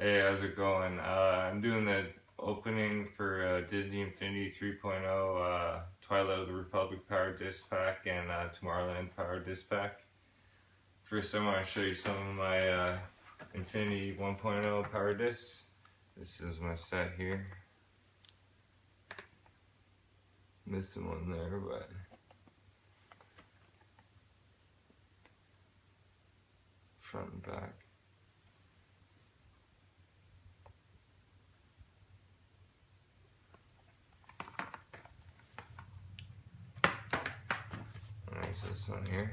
Hey, how's it going? I'm doing the opening for Disney Infinity 3.0, Twilight of the Republic Power Disc Pack, and Tomorrowland Power Disc Pack. First, I want to show you some of my Infinity 1.0 Power Discs. This is my set here. Missing one there, but front and back. There's this one here.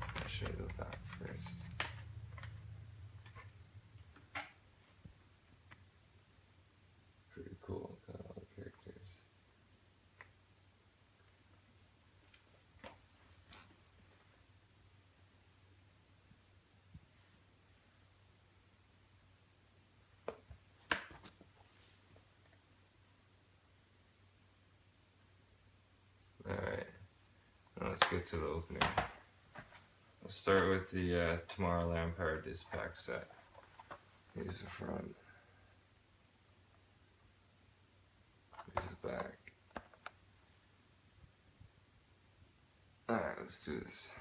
I'll show you the back first. Pretty cool, got all the characters. Alright, now let's get to the opening. We'll start with the Tomorrowland Power Disc Pack set. Here's the front. Here's the back. Alright, let's do this.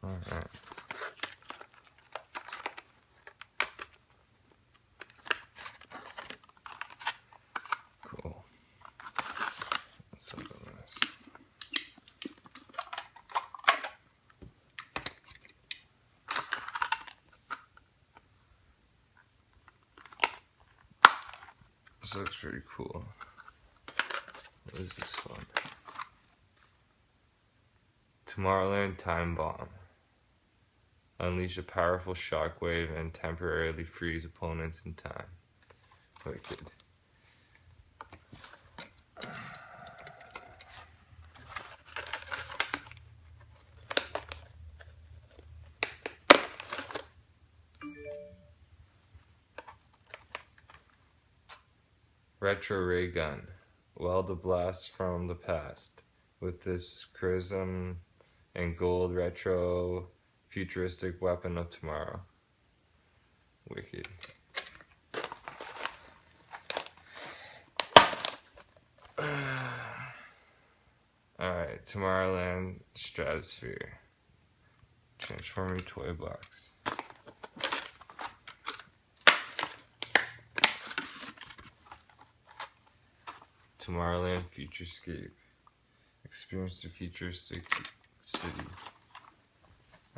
Alright. Cool. Let's open this. This looks pretty cool. What is this one? Tomorrowland Time Bomb. Unleash a powerful shockwave and temporarily freeze opponents in time. Wicked. Retro ray gun. Weld a blast from the past with this prism and gold retro futuristic weapon of tomorrow. Wicked. Alright, Tomorrowland Stratosphere. Transformer toy box. Tomorrowland Futurescape. Experience the futuristic city.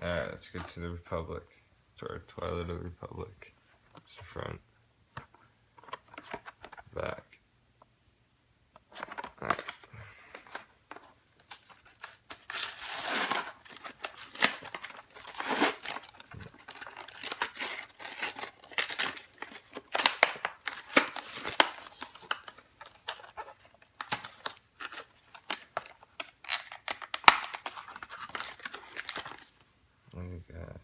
Alright, let's get to the Republic. To our Twilight of the Republic. It's the front. Back. Alright. What do we got?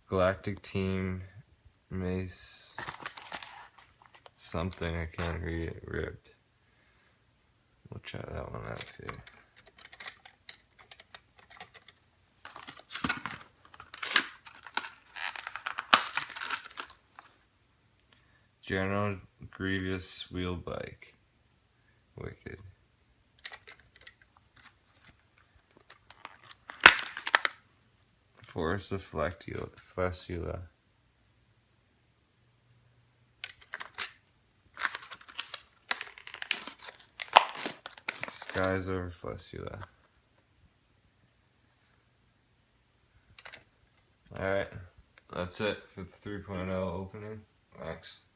Galactic Team Mace something, I can't read it, ripped. We'll try that one out too. General Grievous wheel bike. Wicked. Forest of Flacula. Skies over Flacula. Alright, that's it for the 3.0 opening. Thanks.